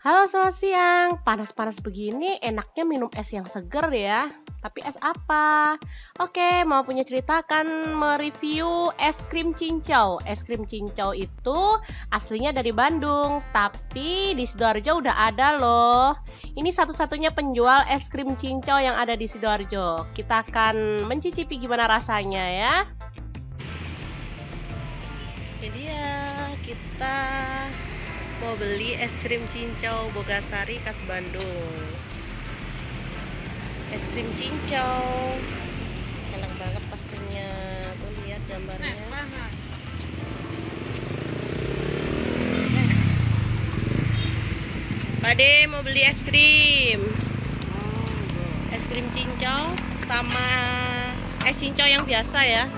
Halo, selamat siang. Panas-panas begini enaknya minum es yang seger ya. Tapi es apa? Oke, mau punya cerita akan mereview es krim cincau. Es krim cincau itu aslinya dari Bandung, tapi di Sidoarjo udah ada loh. Ini satu-satunya penjual es krim cincau yang ada di Sidoarjo. Kita akan mencicipi gimana rasanya ya. Jadi ya, kita mau beli es krim cincau Bogasari khas Bandung. Es krim cincau enak banget pastinya. Tuh lihat gambarnya. Pade mau beli es krim. Es krim cincau sama es cincau yang biasa ya.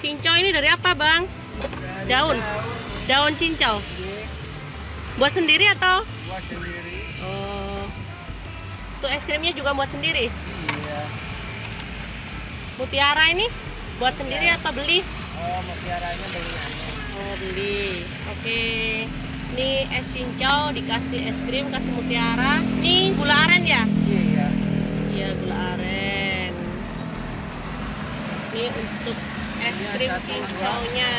Cincau ini dari apa, Bang? Daun. Daun cincau. Buat sendiri atau? Buat sendiri. Oh. Tuh es krimnya juga buat sendiri. Iya. Mutiara ini buat sendiri atau beli? Oh, mutiaranya beli aja. Oh, beli. Oke. Ini es cincau dikasih es krim, kasih mutiara. Nih gula aren ya? Iya. Iya, gula aren. Ini untuk es krim cincaunya.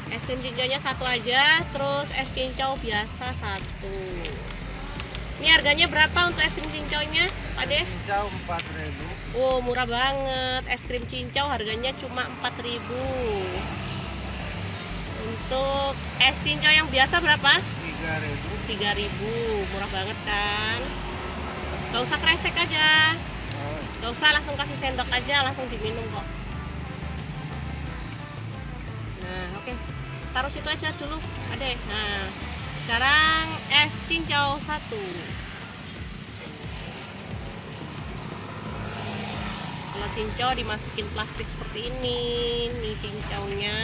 Es krim cincaunya satu aja, terus es cincau biasa satu. Ini harganya berapa untuk es krim cincaunya, Pak De? Cincau 4.000. Oh, murah banget. Es krim cincau harganya cuma 4.000. Untuk es cincau yang biasa berapa? 3.000. 3.000. Murah banget kan? Gak usah kresek aja. Oh, Gak usah, langsung kasih sendok aja, langsung diminum kok. Nah, oke. Taruh situ aja dulu, Ade. Nah, sekarang es cincau satu. Kalau cincau dimasukin plastik seperti ini, nih cincaunya.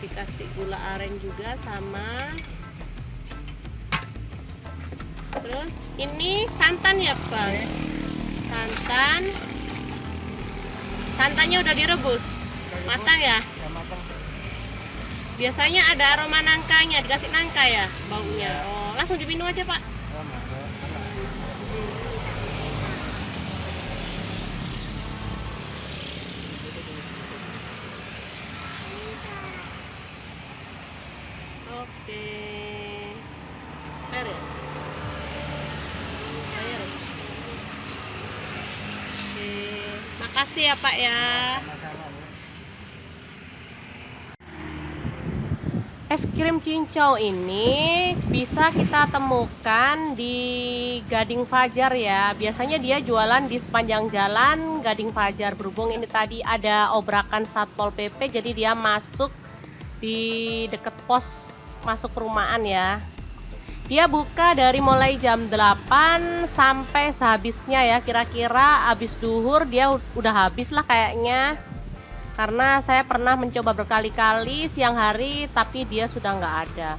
Dikasih gula aren juga sama. Terus ini santan ya, Bang? Santan. Santannya udah direbus. Matang ya? ya matang. Biasanya ada aroma nangkanya, dikasih nangka ya baunya. Oh, langsung diminum aja, Pak. Oh, matang. Oke. Bayar ya? Bayar ya? Oke. Makasih ya, Pak ya. Sama-sama, Bu. Es krim cincau ini bisa kita temukan di Gading Fajar ya. Biasanya dia jualan di sepanjang jalan Gading Fajar. Berhubung ini tadi ada obrakan Satpol PP, jadi dia masuk di deket pos masuk perumahan ya. Dia buka dari mulai jam 8 sampai sehabisnya ya. Kira-kira habis duhur dia udah habis lah kayaknya. Karena saya pernah mencoba berkali-kali siang hari tapi dia sudah nggak ada.